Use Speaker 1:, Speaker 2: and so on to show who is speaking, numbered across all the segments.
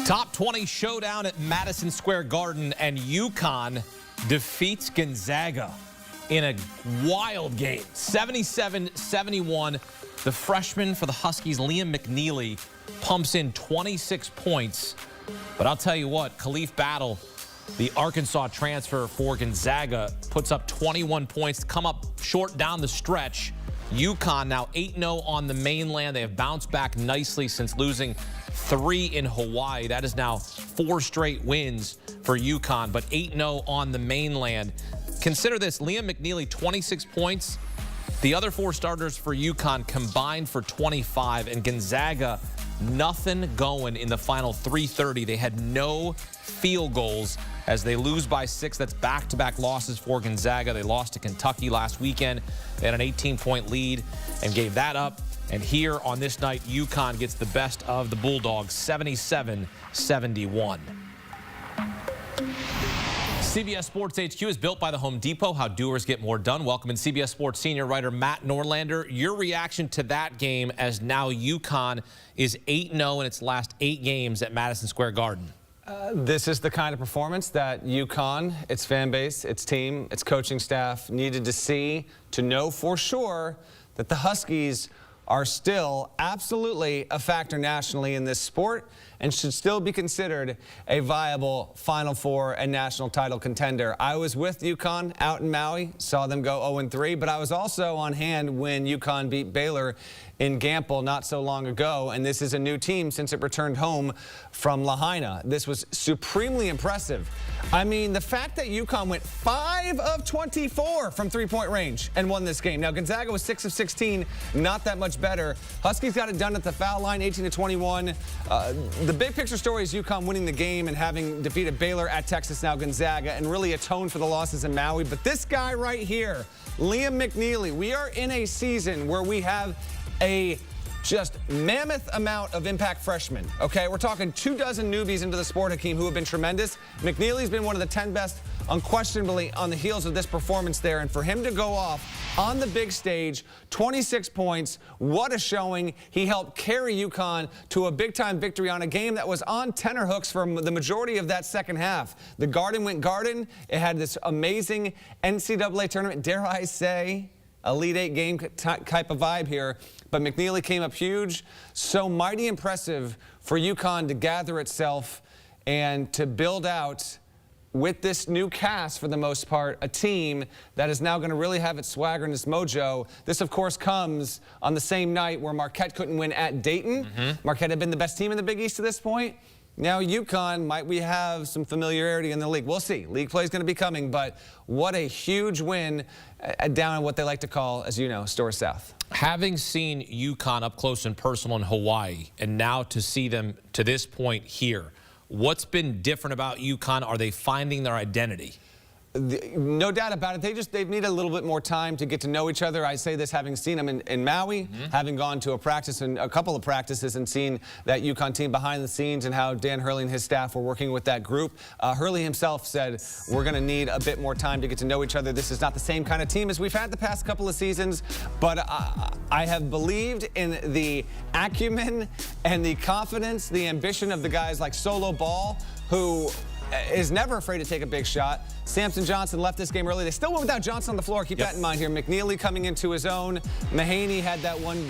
Speaker 1: Top 20 showdown at Madison Square Garden, and UConn defeats Gonzaga in a wild game. 77-71. The freshman for the Huskies, Liam McNeely, pumps in 26 points. But I'll tell you what, Khalif Battle, the Arkansas transfer for Gonzaga, puts up 21 points to come up short down the stretch. UConn now 8-0 on the mainland. They have bounced back nicely since losing 3 in Hawaii. That is now 4 straight wins for UConn, but 8-0 on the mainland. Consider this, Liam McNeely, 26 points. The other 4 starters for UConn combined for 25, and Gonzaga, nothing going in the final 3:30. They had no field goals as they lose by 6. That's back-to-back losses for Gonzaga. They lost to Kentucky last weekend. They had an 18-point lead and gave that up. And here on this night, UConn gets the best of the Bulldogs, 77-71. CBS Sports HQ is built by the Home Depot, how doers get more done. Welcome in CBS Sports senior writer Matt Norlander. Your reaction to that game as now UConn is 8-0 in its last 8 games at Madison Square Garden.
Speaker 2: This is the kind of performance that UConn, its fan base, its team, its coaching staff needed to see to know for sure that the Huskies are still absolutely a factor nationally in this sport and should still be considered a viable Final Four and national title contender. I was with UConn out in Maui, saw them go 0-3, but I was also on hand when UConn beat Baylor in Gamble not so long ago, and this is a new team since it returned home from Lahaina. This was supremely impressive. I mean, the fact that UConn went 5 of 24 from three-point range and won this game. Now, Gonzaga was 6 of 16, not that much better. Huskies got it done at the foul line, 18-21. The big picture story is UConn winning the game and having defeated Baylor at Texas, now Gonzaga, and really atoned for the losses in Maui. But this guy right here, Liam McNeely, we are in a season where we have a just mammoth amount of impact freshmen, okay? We're talking 24 newbies into the sport, Hakeem, who have been tremendous. McNeely's been one of the 10 best, unquestionably, on the heels of this performance there. And for him to go off on the big stage, 26 points, what a showing. He helped carry UConn to a big-time victory on a game that was on tenterhooks for the majority of that second half. The Garden went Garden. It had this amazing NCAA tournament, dare I say, Elite 8 game type of vibe here. But McNeely came up huge. So mighty impressive for UConn to gather itself and to build out, with this new cast for the most part, a team that is now going to really have its swagger and its mojo. This, of course, comes on the same night where Marquette couldn't win at Dayton. Marquette had been the best team in the Big East to this point. Now UConn, might we have some familiarity in the league? We'll see. League play is going to be coming, but what a huge win down in what they like to call, as you know, Store South.
Speaker 1: Having seen UConn up close and personal in Hawaii, and now to see them to this point here, what's been different about UConn? Are they finding their identity?
Speaker 2: No doubt about it. They've needed a little bit more time to get to know each other. I say this having seen them in Maui, having gone to a practice and a couple of practices and seen that UConn team behind the scenes and how Dan Hurley and his staff were working with that group. Hurley himself said, we're going to need a bit more time to get to know each other. This is not the same kind of team as we've had the past couple of seasons, but I have believed in the acumen and the confidence, the ambition of the guys like Solo Ball, who is never afraid to take a big shot. Samson Johnson left this game early. They still went without Johnson on the floor. Keep that in mind here. McNeely coming into his own. Mahaney had that one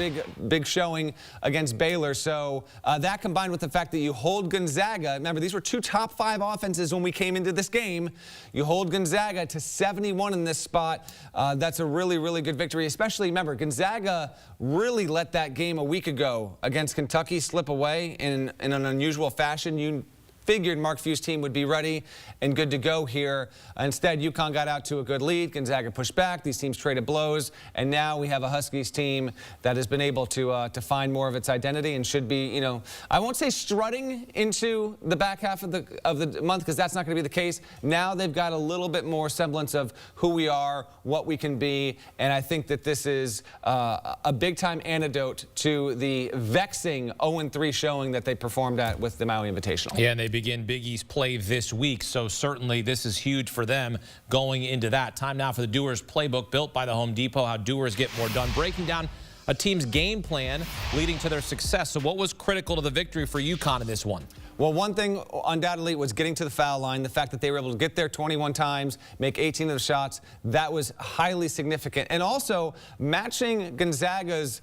Speaker 2: big showing against Baylor. So that combined with the fact that you hold Gonzaga. Remember, these were 2 top 5 offenses when we came into this game. You hold Gonzaga to 71 in this spot. That's a really, really good victory. Especially, remember, Gonzaga really let that game a week ago against Kentucky slip away in an unusual fashion. You figured Mark Few's team would be ready and good to go here. Instead, UConn got out to a good lead. Gonzaga pushed back. These teams traded blows. And now we have a Huskies team that has been able to find more of its identity and should be, you know, I won't say strutting into the back half of the month, because that's not going to be the case. Now they've got a little bit more semblance of who we are, what we can be. And I think that this is a big-time antidote to the vexing 0-3 showing that they performed at with the Maui Invitational.
Speaker 1: Yeah, and they begin Big East play this week, so certainly this is huge for them going into that. Time now for the Doers Playbook, built by the Home Depot, how doers get more done. Breaking down a team's game plan leading to their success. So what was critical to the victory for UConn in this one?
Speaker 2: Well, one thing undoubtedly was getting to the foul line. The fact that they were able to get there 21 times, make 18 of the shots, that was highly significant. And also matching Gonzaga's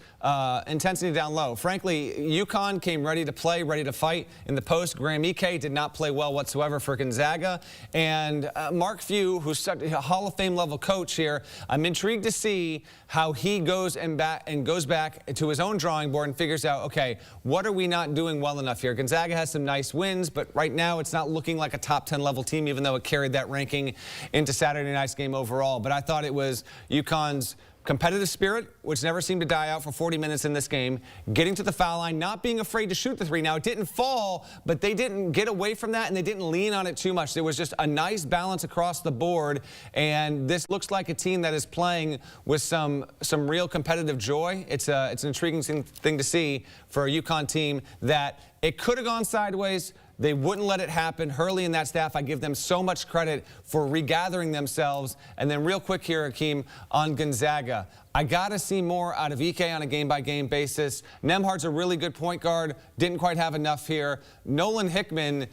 Speaker 2: intensity down low. Frankly, UConn came ready to play, ready to fight in the post. Graham Ike did not play well whatsoever for Gonzaga. And Mark Few, who's such a Hall of Fame level coach here, I'm intrigued to see how he goes back to his own drawing board and figures out, okay, what are we not doing well enough here? Gonzaga has some nice wins, but right now it's not looking like a top 10 level team, even though it carried that ranking into Saturday night's game overall. But I thought it was UConn's competitive spirit, which never seemed to die out for 40 minutes in this game, getting to the foul line, not being afraid to shoot the three. Now, it didn't fall, but they didn't get away from that, and they didn't lean on it too much. There was just a nice balance across the board, and this looks like a team that is playing with some real competitive joy. It's an intriguing thing to see for a UConn team that it could have gone sideways. They wouldn't let it happen. Hurley and that staff, I give them so much credit for regathering themselves. And then real quick here, Hakeem, on Gonzaga. I got to see more out of Ike on a game-by-game basis. Nembhard's a really good point guard. Didn't quite have enough here. Nolan Hickman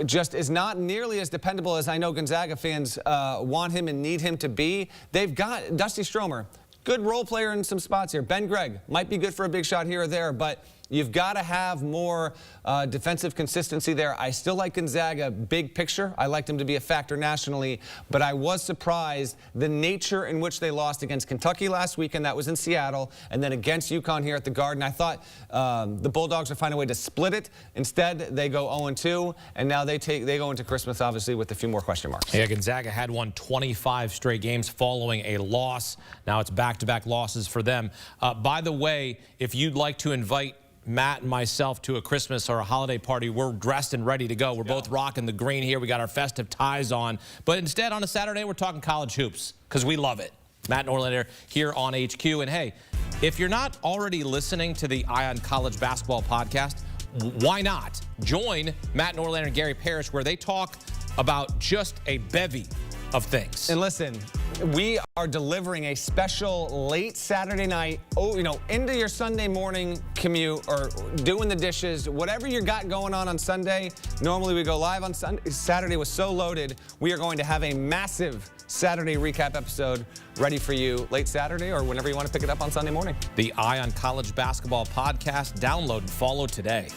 Speaker 2: just is not nearly as dependable as I know Gonzaga fans want him and need him to be. They've got Dusty Stromer. Good role player in some spots here. Ben Gregg might be good for a big shot here or there, but you've got to have more defensive consistency there. I still like Gonzaga big picture. I like them to be a factor nationally, but I was surprised the nature in which they lost against Kentucky last weekend. That was in Seattle, and then against UConn here at the Garden. I thought the Bulldogs would find a way to split it. Instead, they go 0-2, and now they go into Christmas, obviously, with a few more question marks.
Speaker 1: Yeah, Gonzaga had won 25 straight games following a loss. Now it's back-to-back losses for them. By the way, if you'd like to invite Matt and myself to a Christmas or a holiday party, we're dressed and ready to go. We're both rocking the green here. We got our festive ties on. But instead, on a Saturday, we're talking college hoops because we love it. Matt Norlander here on HQ. And hey, if you're not already listening to the Eye on College Basketball podcast, why not join Matt Norlander and Gary Parrish, where they talk about just a bevy of things.
Speaker 2: And listen, we are delivering a special late Saturday night, into your Sunday morning commute or doing the dishes, whatever you got going on Sunday. Normally we go live on Sunday. Saturday was so loaded. We are going to have a massive Saturday recap episode ready for you late Saturday or whenever you want to pick it up on Sunday morning.
Speaker 1: The Eye on College Basketball podcast. Download and follow today.